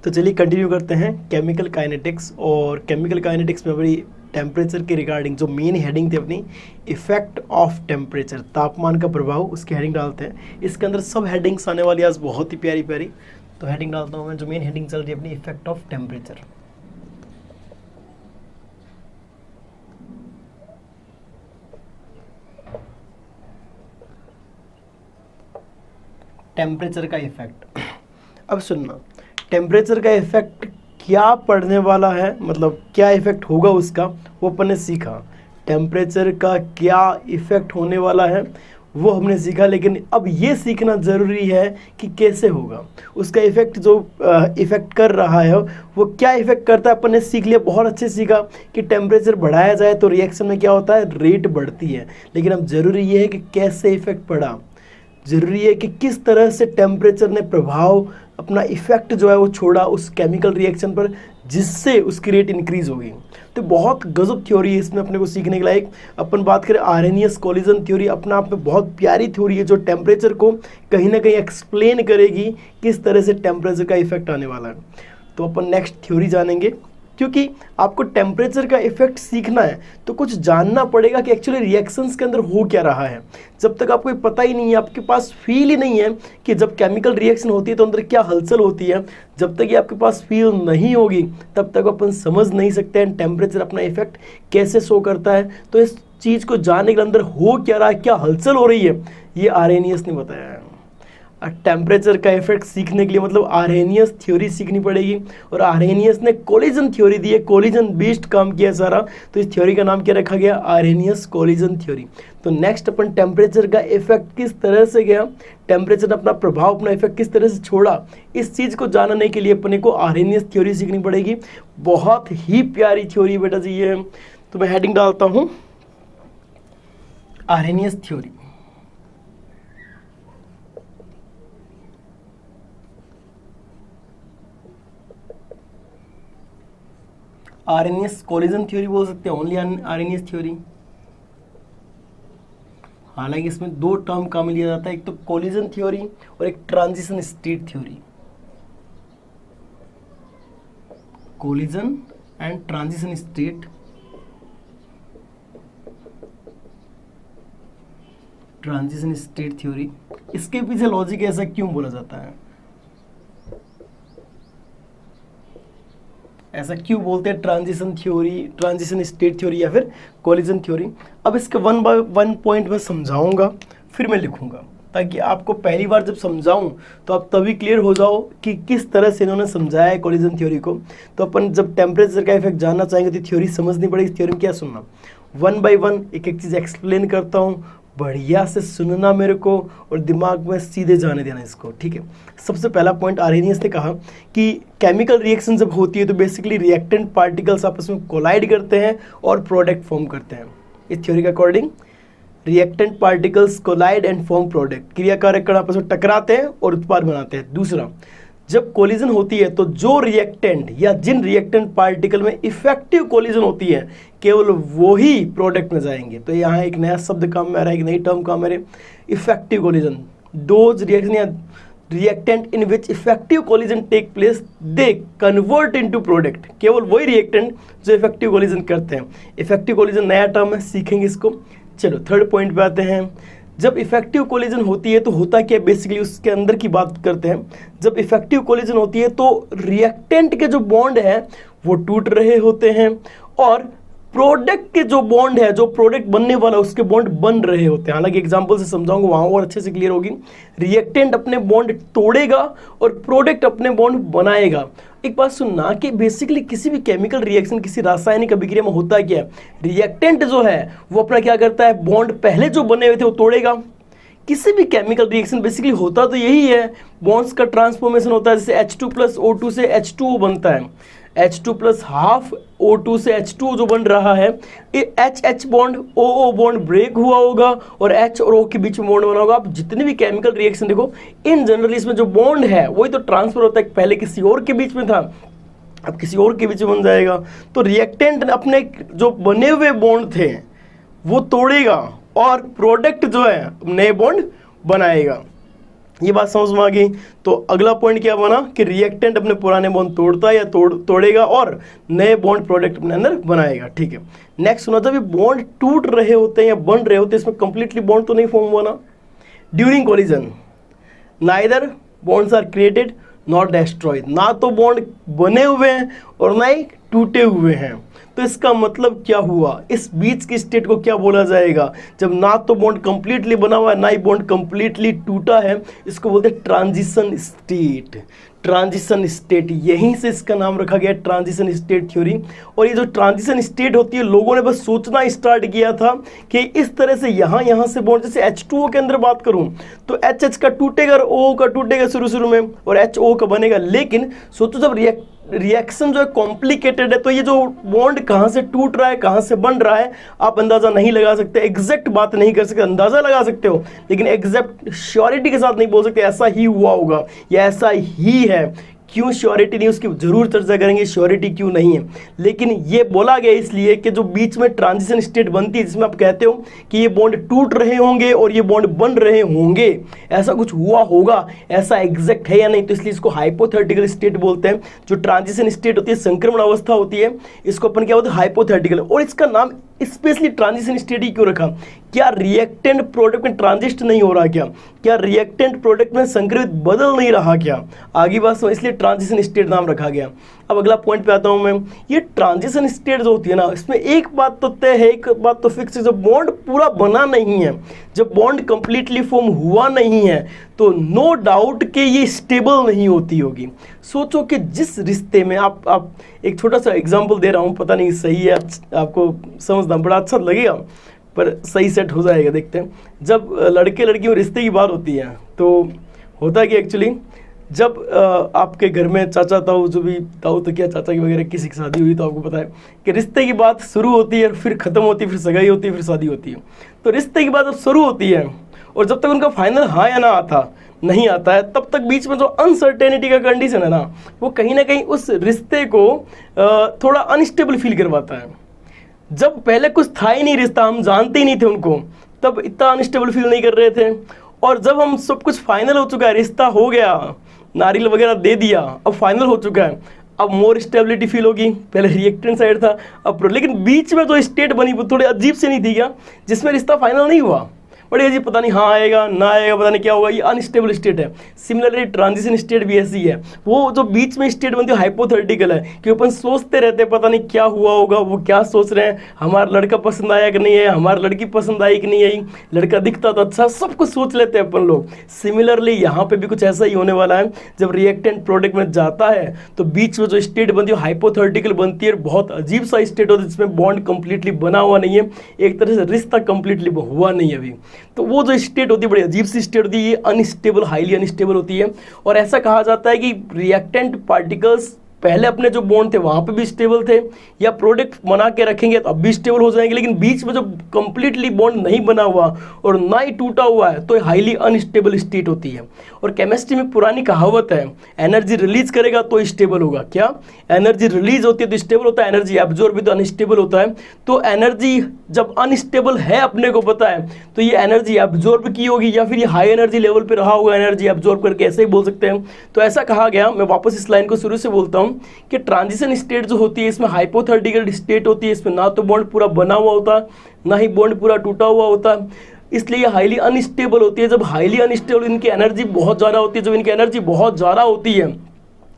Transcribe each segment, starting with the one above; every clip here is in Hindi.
तो चलिए कंटिन्यू करते हैं केमिकल काइनेटिक्स। और केमिकल काइनेटिक्स में अपनी टेम्परेचर के रिगार्डिंग जो मेन हेडिंग थी अपनी, इफेक्ट ऑफ टेम्परेचर, तापमान का प्रभाव, उसकी हेडिंग डालते हैं। इसके अंदर सब हेडिंग्स आने वाली आज बहुत ही प्यारी प्यारी। तो हेडिंग डालता हूँ मैं, जो मेन हेडिंग चल रही है अपनी, इफेक्ट ऑफ टेम्परेचर। टेम्परेचर का इफेक्ट। अब सुनना, टेम्परेचर का इफेक्ट क्या पड़ने वाला है, मतलब क्या इफेक्ट होगा उसका, वो अपन ने सीखा। टेम्परेचर का क्या इफेक्ट होने वाला है वो हमने सीखा, लेकिन अब ये सीखना ज़रूरी है कि कैसे होगा उसका इफेक्ट। जो इफेक्ट कर रहा है वो क्या इफेक्ट करता है, अपन ने सीख लिया, बहुत अच्छे सीखा कि टेम्परेचर बढ़ाया जाए तो रिएक्शन में क्या होता है, रेट बढ़ती है। लेकिन अब ज़रूरी ये है कि कैसे इफेक्ट पड़ा, ज़रूरी है कि किस तरह से टेम्परेचर ने प्रभाव, अपना इफेक्ट जो है वो छोड़ा उस केमिकल रिएक्शन पर, जिससे उसकी रेट इंक्रीज होगी। तो बहुत गजब थ्योरी है इसमें अपने को सीखने के लायक। अपन बात करें आर्हेनियस कोलिजन थ्योरी, अपना आप में बहुत प्यारी थ्योरी है जो टेम्परेचर को कहीं ना कहीं एक्सप्लेन करेगी किस तरह से टेम्परेचर का इफेक्ट आने वाला है। तो अपन नेक्स्ट थ्योरी जानेंगे, क्योंकि आपको टेम्परेचर का इफेक्ट सीखना है तो कुछ जानना पड़ेगा कि एक्चुअली रिएक्शंस के अंदर हो क्या रहा है। जब तक आपको पता ही नहीं है, आपके पास फील ही नहीं है कि जब केमिकल रिएक्शन होती है तो अंदर क्या हलचल होती है, जब तक ये आपके पास फील नहीं होगी तब तक अपन समझ नहीं सकते हैं टेम्परेचर अपना इफेक्ट कैसे शो करता है। तो इस चीज़ को जानने के अंदर हो क्या रहा है, क्या हलचल हो रही है, ये आर्हेनियस ने बताया है। टेम्परेचर का इफेक्ट सीखने के लिए मतलब आर्हेनियस थ्योरी सीखनी पड़ेगी। और आर्हेनियस ने कोलिजन थ्योरी दी है, कोलिजन बेस्ड काम किया सारा, तो इस थ्योरी का नाम क्या रखा गया, आर्हेनियस कोलिजन थ्योरी। तो नेक्स्ट अपन टेम्परेचर का इफेक्ट किस तरह से गया, टेम्परेचर अपना प्रभाव, अपना इफेक्ट किस तरह से छोड़ा, इस चीज़ को जानने के लिए अपने को आर्हेनियस थ्योरी सीखनी पड़ेगी। बहुत ही प्यारी थ्योरी बेटा जी ये। तो मैं हेडिंग डालता हूँ Arrhenius theory. Arrhenius collision theory बोल सकते हैं, ओनली आर्हेनियस थ्योरी। हालांकि इसमें दो टर्म काम लिया जाता है, एक तो कोलिजन थ्योरी और एक transition state theory. Collision and transition state, transition state theory. इसके पीछे लॉजिक ऐसा क्यों बोला जाता है, ऐसा क्यों बोलते हैं transition theory, transition state theory या फिर कोलिजन थ्योरी। अब इसके वन बाय वन पॉइंट में समझाऊंगा, फिर मैं लिखूंगा, ताकि आपको पहली बार जब समझाऊं तो आप तभी क्लियर हो जाओ कि किस तरह से इन्होंने समझाया है कोलिजन थ्योरी को। तो अपन जब टेम्परेचर का इफेक्ट जानना चाहेंगे तो थ्योरी समझनी पड़ेगी। थ्योरी में क्या सुनना, वन बाय वन एक एक चीज़ एक्सप्लेन करता हूँ, बढ़िया से सुनना मेरे को और दिमाग में सीधे जाने देना इसको, ठीक है। सबसे पहला पॉइंट, आर्हेनियस ने कहा कि केमिकल रिएक्शन जब होती है तो बेसिकली रिएक्टेंट पार्टिकल्स आपस में कोलाइड करते हैं और प्रोडक्ट फॉर्म करते हैं। इस थ्योरी के according reactant particles collide and form product, क्रियाकारक कण आपस में टकराते हैं और उत्पाद बनाते हैं। दूसरा, जब कोलिजन होती है तो जो रिएक्टेंट या जिन रिएक्टेंट पार्टिकल में इफेक्टिव कोलिजन होती है केवल वो ही प्रोडक्ट में जाएंगे। तो यहाँ एक नया शब्द काम में आ रहा है, एक नई टर्म काम में आ रही है, इफेक्टिव कोलिजन। दोज रिएक्शन या reactant in which effective collision take place they convert into product, केवल वही रिएक्टेंट जो इफेक्टिव कोलिजन करते हैं। इफेक्टिव कोलिजन नया टर्म है, सीखेंगे इसको। चलो थर्ड पॉइंट पे आते हैं। जब इफेक्टिव कोलिजन होती है तो होता क्या, बेसिकली उसके अंदर की बात करते हैं। जब इफेक्टिव कोलिजन होती है तो रिएक्टेंट के जो बॉन्ड है वो टूट रहे होते हैं और प्रोडक्ट के जो बॉन्ड है, जो प्रोडक्ट बनने वाला उसके बॉन्ड बन रहे होते हैं। हालांकि एग्जांपल से समझाऊंगा वहां और अच्छे से क्लियर होगी। रिएक्टेंट अपने बॉन्ड तोड़ेगा और प्रोडक्ट अपने बॉन्ड बनाएगा। एक बात सुनना कि बेसिकली किसी भी केमिकल रिएक्शन, किसी रासायनिक अभिक्रिया में होता क्या है, रिएक्टेंट जो है वो अपना क्या करता है, बॉन्ड पहले जो बने हुए थे वो तोड़ेगा। किसी भी केमिकल रिएक्शन बेसिकली होता तो यही है, बॉन्ड्स का ट्रांसफॉर्मेशन होता है। जैसे H2 प्लस O2 से H2O बनता है, H2 प्लस हाफ O2 से H2O जो बन रहा है, ये H bond OO bond break हुआ होगा और H और O के बीच में बॉन्ड बना होगा। आप जितने भी केमिकल रिएक्शन देखो, इन जनरल इसमें जो बॉन्ड है वही तो ट्रांसफर होता है, पहले किसी और के बीच में था अब किसी और के बीच में बन जाएगा। तो रिएक्टेंट अपने जो बने हुए बॉन्ड थे वो तोड़ेगा और प्रोडक्ट जो है नए बॉन्ड बनाएगा। ये बात समझ में आ गई। तो अगला पॉइंट क्या बना कि रिएक्टेंट अपने पुराने बॉन्ड तोड़ता है या तोड़ेगा और नए बॉन्ड प्रोडक्ट अपने अंदर बनाएगा। ठीक है, नेक्स्ट सुना, जब ये बॉन्ड टूट रहे होते हैं या बन रहे होते हैं, इसमें कंप्लीटली बॉन्ड तो नहीं फॉर्म हुआ ना। During collision neither bonds are created not destroyed, ना तो बॉन्ड बने हुए हैं और ना ही टूटे हुए हैं। तो इसका मतलब क्या हुआ, इस बीच की स्टेट को क्या बोला जाएगा, जब ना तो बॉन्ड कंप्लीटली बना हुआ है ना ही बॉन्ड कंप्लीटली टूटा है, इसको बोलते हैं ट्रांजिशन स्टेट। ट्रांजिशन स्टेट, यहीं से इसका नाम रखा गया ट्रांजिशन स्टेट थ्योरी। और ये जो ट्रांजिशन स्टेट होती है, लोगों ने बस सोचना स्टार्ट किया था कि इस तरह से यहाँ से बॉन्ड, जैसे H2O के अंदर बात करूँ तो HH का टूटेगा और O का टूटेगा शुरू में और HO का बनेगा। लेकिन सोचो जब रिएक्शन जो है कॉम्प्लिकेटेड है, तो ये जो बॉन्ड कहाँ से टूट रहा है कहाँ से बन रहा है आप अंदाज़ा नहीं लगा सकते, एग्जैक्ट बात नहीं कर सकते। अंदाज़ा लगा सकते हो लेकिन एग्जैक्ट श्योरिटी के साथ नहीं बोल सकते ऐसा ही हुआ होगा या ऐसा ही है। क्यों श्योरिटी नहीं, उसकी जरूर चर्चा करेंगे श्योरिटी क्यों नहीं है। लेकिन ये बोला गया इसलिए कि जो बीच में ट्रांजिशन स्टेट बनती है जिसमें आप कहते हो कि ये बॉन्ड टूट रहे होंगे और ये बॉन्ड बन रहे होंगे, ऐसा कुछ हुआ होगा, ऐसा एग्जैक्ट है या नहीं, तो इसलिए इसको हाइपोथेटिकल स्टेट बोलते हैं। जो ट्रांजिशन स्टेट होती है, संक्रमण अवस्था होती है, इसको अपन क्या बोलते हैं, हाइपोथेटिकल। और इसका नाम स्पेशली ट्रांजिशन स्टेट ही क्यों रखा, क्या रिएक्टेंट प्रोडक्ट में ट्रांजिस्ट नहीं हो रहा, क्या रिएक्टेंट प्रोडक्ट में संक्रमित बदल नहीं रहा, क्या आगे बात समझ, इसलिए ट्रांजिशन स्टेट नाम रखा गया। अब अगला पॉइंट पे आता हूं मैं, ये ट्रांजिशन स्टेट जो होती है ना, इसमें एक बात तो तय है, एक बात तो फिक्स है, जब बॉन्ड पूरा बना नहीं है, जब बॉन्ड कंप्लीटली फॉर्म हुआ नहीं है, तो नो डाउट कि ये स्टेबल नहीं होती होगी। सोचो कि जिस रिश्ते में आप एक छोटा सा एग्जांपल दे रहा हूँ, पता नहीं सही है आपको समझना बड़ा अच्छा लगेगा पर सही सेट हो जाएगा, देखते हैं। जब लड़के लड़की में रिश्ते की बात होती है तो होता है कि एक्चुअली जब आपके घर में चाचा ताऊ, जो भी ताऊ तो क्या चाचा की वगैरह किसी की शादी हुई तो आपको पता है कि रिश्ते की बात शुरू होती है, फिर ख़त्म होती है, फिर सगाई होती है, फिर शादी होती है। तो रिश्ते की बात जब शुरू होती है और जब तक उनका फाइनल हाँ या ना नहीं आता है, तब तक बीच में जो अनसर्टेनिटी का कंडीशन है ना, वो कहीं ना कहीं उस रिश्ते को थोड़ा अनस्टेबल फील करवाता है। जब पहले कुछ था ही नहीं रिश्ता, हम जानते ही नहीं थे उनको, तब इतना अनस्टेबल फील नहीं कर रहे थे। और जब हम सब कुछ फाइनल हो चुका है, रिश्ता हो गया, नारियल वगैरह दे दिया, अब फाइनल हो चुका है, अब मोर स्टेबिलिटी फील होगी। पहले रिएक्टेंट साइड था अब लेकिन बीच में जो स्टेट बनी वो थोड़ी अजीब से नहीं थी क्या, जिसमें रिश्ता फाइनल नहीं हुआ, बड़ी अजीब, पता नहीं हाँ आएगा ना आएगा, पता नहीं क्या होगा, ये अनस्टेबल स्टेट है। सिमिलरली ट्रांजिशन स्टेट भी ऐसी है, वो जो बीच में स्टेट बनती है हाइपोथेटिकल है, कि अपन सोचते रहते हैं पता नहीं क्या हुआ होगा, वो क्या सोच रहे हैं, हमारा लड़का पसंद आया कि नहीं है, हमारी लड़की पसंद आई कि नहीं आई, लड़का दिखता तो अच्छा, सब कुछ सोच लेते हैं अपन लोग। सिमिलरली यहाँ पे भी कुछ ऐसा ही होने वाला है। जब रिएक्टेंट प्रोडक्ट में जाता है तो बीच में जो स्टेट बनती है हाइपोथेटिकल बनती है, बहुत अजीब सा स्टेट होता है जिसमें बॉन्ड कंप्लीटली बना हुआ नहीं है, एक तरह से रिश्ता कंप्लीटली हुआ नहीं है अभी। तो वो जो स्टेट होती है बड़ी अजीब सी स्टेट होती है, ये अनस्टेबल, हाईली अनस्टेबल होती है। और ऐसा कहा जाता है कि रिएक्टेंट पार्टिकल्स पहले अपने जो बॉन्ड थे वहाँ पे भी स्टेबल थे, या प्रोडक्ट बना के रखेंगे तो अब भी स्टेबल हो जाएंगे, लेकिन बीच में जो कंप्लीटली बॉन्ड नहीं बना हुआ और ना ही टूटा हुआ है तो हाईली अनस्टेबल स्टेट होती है। और केमिस्ट्री में पुरानी कहावत है, एनर्जी रिलीज करेगा तो स्टेबल होगा। क्या एनर्जी रिलीज होती है तो स्टेबल होता है, एनर्जी एब्जॉर्ब भी तो अनस्टेबल होता है। तो एनर्जी जब अनस्टेबल है, अपने को पता है, तो ये एनर्जी एब्जॉर्ब की होगी या फिर ये हाई एनर्जी लेवल पे रहा होगा, एनर्जी एब्जॉर्ब करके, ऐसे ही बोल सकते हैं। तो ऐसा कहा गया, मैं वापस इस लाइन को शुरू से बोलता हूँ कि ट्रांजिशन स्टेट जो होती है इसमें हाइपोथेटिकल स्टेट होती है, इसमें ना तो बॉन्ड पूरा बना हुआ होता ना ही बॉन्ड पूरा टूटा हुआ होता, इसलिए हाईली अनस्टेबल होती है। जब हाईली अनस्टेबल, इनकी एनर्जी बहुत ज़्यादा होती है, जब इनकी एनर्जी बहुत ज़्यादा होती है,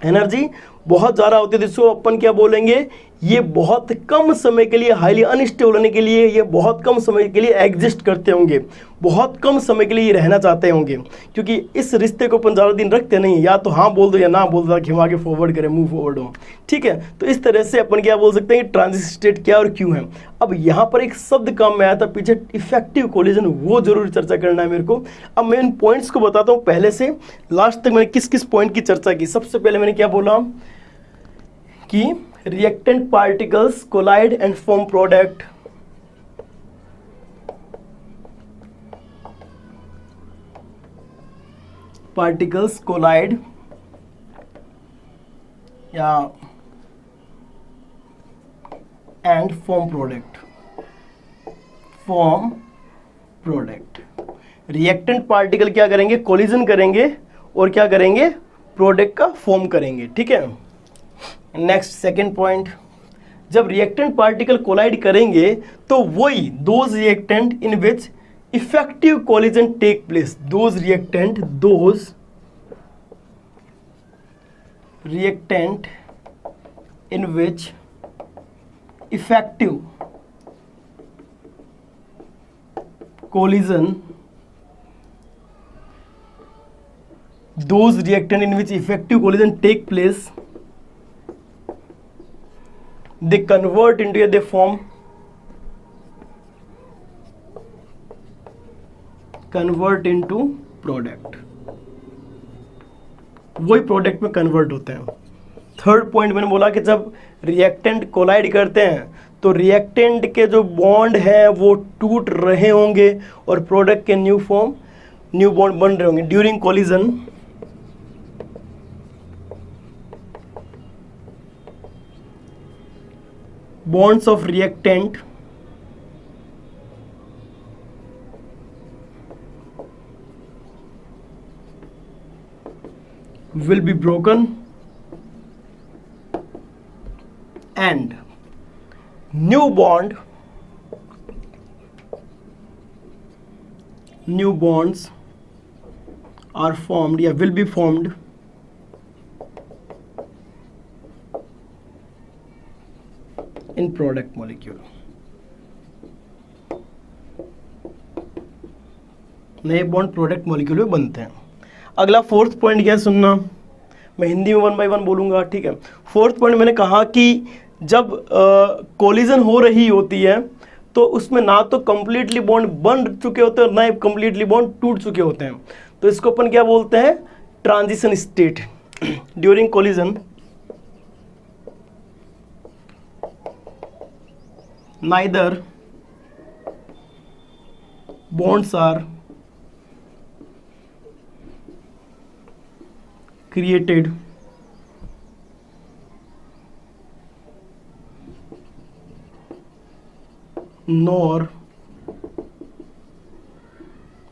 एनर्जी बहुत ज़्यादा होती है, जिसको अपन क्या बोलेंगे, ये बहुत कम समय के लिए, हाईली अनस्टेबल होने के लिए ये बहुत कम समय के लिए एग्जिस्ट करते होंगे, बहुत कम समय के लिए ये रहना चाहते होंगे, क्योंकि इस रिश्ते को अपन ज़्यादा दिन रखते नहीं, या तो हाँ बोल दो या ना बोल दो कि हम आगे फॉरवर्ड करें, मूव फॉरवर्ड हो। ठीक है, तो इस तरह से अपन क्या बोल सकते हैं कि ट्रांजिशन स्टेट क्या और क्यों है। अब यहाँ पर एक शब्द काम में आया था पीछे, इफेक्टिव कोलिजन, वो जरूर चर्चा करना है मेरे को। अब मैं इन पॉइंट्स को बताता हूँ पहले से लास्ट तक मैंने किस किस पॉइंट की चर्चा की। सबसे पहले मैंने क्या बोला कि reactant particles collide and form product, particles collide या and form product reactant particle क्या करेंगे, कोलिजन करेंगे और क्या करेंगे, प्रोडक्ट का फॉर्म करेंगे। ठीक है, नेक्स्ट सेकंड पॉइंट, जब रिएक्टेंट पार्टिकल कोलाइड करेंगे तो वही those reactant in which effective collision take place, those reactant in which effective collision, those reactant in which effective collision take place, they convert into, they form, convert into product, वही प्रोडक्ट में कन्वर्ट होते हैं। थर्ड पॉइंट मैंने बोला कि जब रिएक्टेंट कोलाइड करते हैं तो रिएक्टेंट के जो बॉन्ड है वो टूट रहे होंगे और प्रोडक्ट के न्यू बॉन्ड बन रहे होंगे। During collision bonds of reactant will be broken and new bonds are formed, या will be formed in product molecule। नए बॉन्ड प्रोडक्ट मॉलिक्यूल में बनते हैं। अगला फोर्थ पॉइंट क्या सुनना, मैं हिंदी में 1 बाय 1 बोलूंगा। ठीक है, फोर्थ पॉइंट मैंने कहा कि जब कोलिजन हो रही होती है तो उसमें ना तो कंप्लीटली बॉन्ड बन चुके होते हैं और ना कंप्लीटली बॉन्ड टूट चुके होते हैं, तो इसको अपन क्या बोलते हैं, transition state. During collision neither bonds are created nor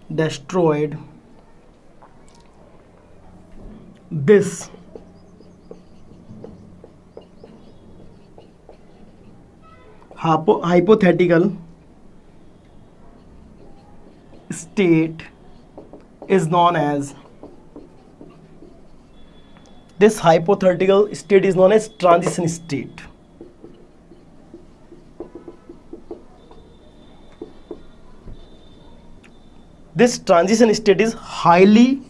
destroyed. This hypothetical state is known as, this hypothetical state is known as transition state। This transition state is highly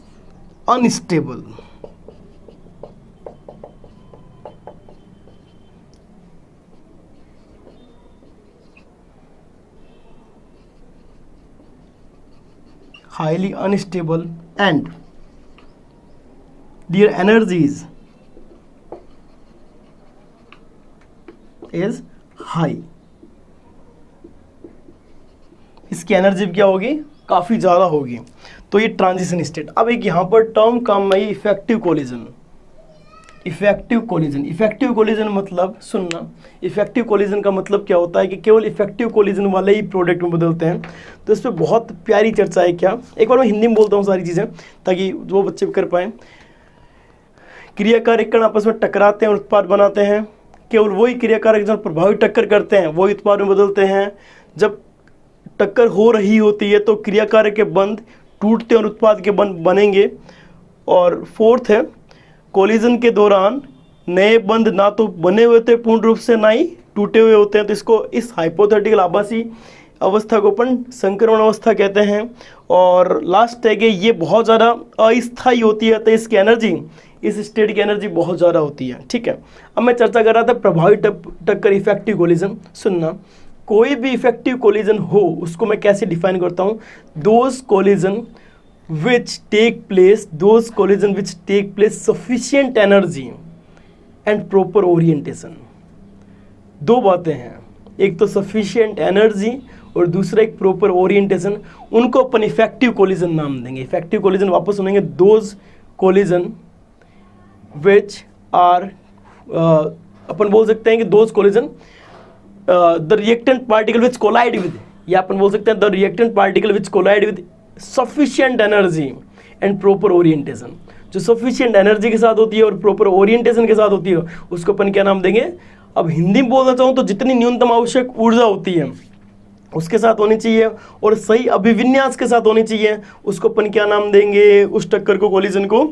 unstable, and their energies is high। इसकी एनर्जी क्या होगी, काफ़ी ज़्यादा होगी। तो ये ट्रांजिशन स्टेट। अब एक यहाँ पर टर्म काम आई, इफेक्टिव कोलिजन। इफेक्टिव कोलिजन मतलब सुनना, इफेक्टिव कोलिजन का मतलब क्या होता है कि केवल इफेक्टिव कोलिजन वाले ही प्रोडक्ट में बदलते हैं। तो इस पर बहुत प्यारी चर्चा है। क्या, एक बार मैं हिंदी में बोलता हूँ सारी चीज़ें ताकि वो बच्चे कर पाएँ। क्रियाकारक कण आपस में टकराते हैं और उत्पाद बनाते हैं। केवल वही क्रियाकारक जो प्रभावी टक्कर करते हैं वही उत्पाद में बदलते हैं। जब टक्कर हो रही होती है तो क्रियाकारक के बंध टूटते और उत्पाद के बंध बनेंगे। और फोर्थ है, कोलिजन के दौरान नए बंध ना तो बने हुए थे पूर्ण रूप से, ना ही टूटे हुए होते हैं। तो इसको, इस हाइपोथेटिकल आभासी अवस्था को अपन संक्रमण अवस्था कहते हैं। और लास्ट है कि ये बहुत ज़्यादा अस्थायी होती है, तो इसकी एनर्जी, इस स्टेट की एनर्जी बहुत ज़्यादा होती है। ठीक है, अब मैं चर्चा कर रहा था प्रभावी टक्कर, इफेक्टिव कोलिजन। सुनना, कोई भी इफेक्टिव कोलिजन हो उसको मैं कैसे डिफाइन करता हूँ, those collision which take place sufficient energy and proper orientation। दो बातें हैं, एक तो sufficient energy और दूसरा एक proper orientation। उनको अपन इफेक्टिव कोलिजन नाम देंगे। इफेक्टिव कोलिजन वापस सुनेंगे, those collision which are अपन बोल सकते हैं कि those collision the reactant particle which collide with, या अपन बोल सकते हैं the reactant particle which collide with sufficient energy and proper orientation. जो सफिशिएंट एनर्जी के साथ होती है और प्रॉपर ओरिएंटेशन के साथ होती है उसको अपन क्या नाम देंगे? अब हिंदी में बोलना चाहूँ तो जितनी न्यूनतम आवश्यक ऊर्जा होती है उसके साथ होनी चाहिए और सही अभिविन्यास के साथ होनी चाहिए, उसको अपन क्या नाम देंगे? उस टक्कर को, कोलिजन को,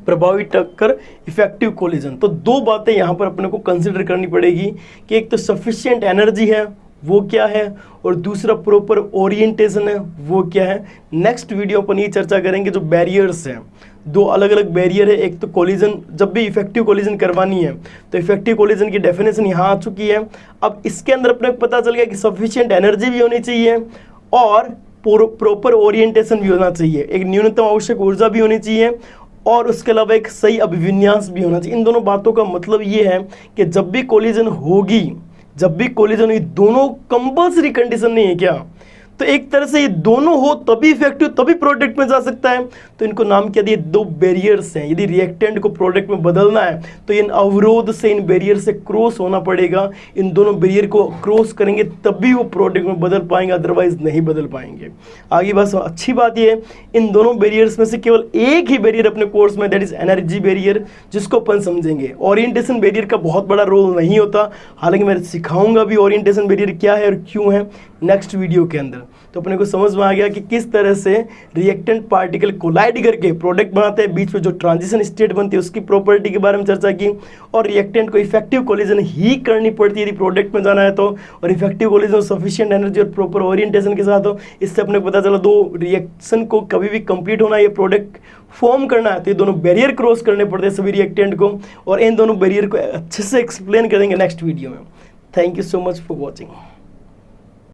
प्रभावी टक्कर, इफेक्टिव कोलिजन। तो दो बातें यहाँ पर अपने को कंसिडर करनी पड़ेगी कि एक तो सफिशिएंट एनर्जी है वो क्या है और दूसरा प्रॉपर ओरिएंटेशन है वो क्या है। नेक्स्ट वीडियो अपन ये चर्चा करेंगे जो बैरियर्स हैं, दो अलग अलग बैरियर है। एक तो कोलिजन, जब भी इफेक्टिव कोलिजन करवानी है तो इफेक्टिव कोलिजन की डेफिनेशन यहाँ आ चुकी है। अब इसके अंदर अपने को पता चल गया कि सफिशिएंट एनर्जी भी होनी चाहिए और प्रॉपर ओरिएंटेशन भी होना चाहिए, एक न्यूनतम आवश्यक ऊर्जा भी होनी चाहिए और उसके अलावा एक सही अभिविन्यास भी होना चाहिए। इन दोनों बातों का मतलब ये है कि जब भी कोलिजन होगी, जब भी कोलिजन हुई, दोनों कंपल्सरी कंडीशन नहीं है क्या? तो एक तरह से ये दोनों हो तभी इफेक्टिव, तभी प्रोडक्ट में जा सकता है। तो इनको नाम क्या दिए? दो बैरियर्स हैं। यदि रिएक्टेंट को प्रोडक्ट में बदलना है तो इन अवरोध से, इन बैरियर से क्रॉस होना पड़ेगा। इन दोनों बैरियर को क्रॉस करेंगे तभी वो प्रोडक्ट में बदल पाएंगे, अदरवाइज नहीं बदल पाएंगे। आगे बस अच्छी बात ये है, इन दोनों बैरियर्स में से केवल एक ही बैरियर अपने कोर्स में, दैट इज एनर्जी बैरियर, जिसको अपन समझेंगे। ओरिएंटेशन बैरियर का बहुत बड़ा रोल नहीं होता, हालांकि मैं सिखाऊंगा भी ओरिएंटेशन बैरियर क्या है और क्यों है नेक्स्ट वीडियो के अंदर। तो अपने को समझ में आ गया कि किस तरह से रिएक्टेंट पार्टिकल कोलाइड करके प्रोडक्ट बनाते हैं, बीच में जो ट्रांजिशन स्टेट बनती है उसकी प्रॉपर्टी के बारे में चर्चा की, और रिएक्टेंट को इफेक्टिव कोलिजन ही करनी पड़ती है यदि प्रोडक्ट में जाना है तो, और इफेक्टिव कोलिजन सफिशिएंट एनर्जी और प्रॉपर ओरिएंटेशन के साथ हो। इससे अपने को पता चला दो रिएक्शन को कभी भी कंप्लीट होना है, ये प्रोडक्ट फॉर्म करना है तो ये दोनों बैरियर क्रॉस करने पड़ते हैं सभी रिएक्टेंट को, और इन दोनों बैरियर को अच्छे से एक्सप्लेन करेंगे नेक्स्ट वीडियो में। Thank you so much for watching.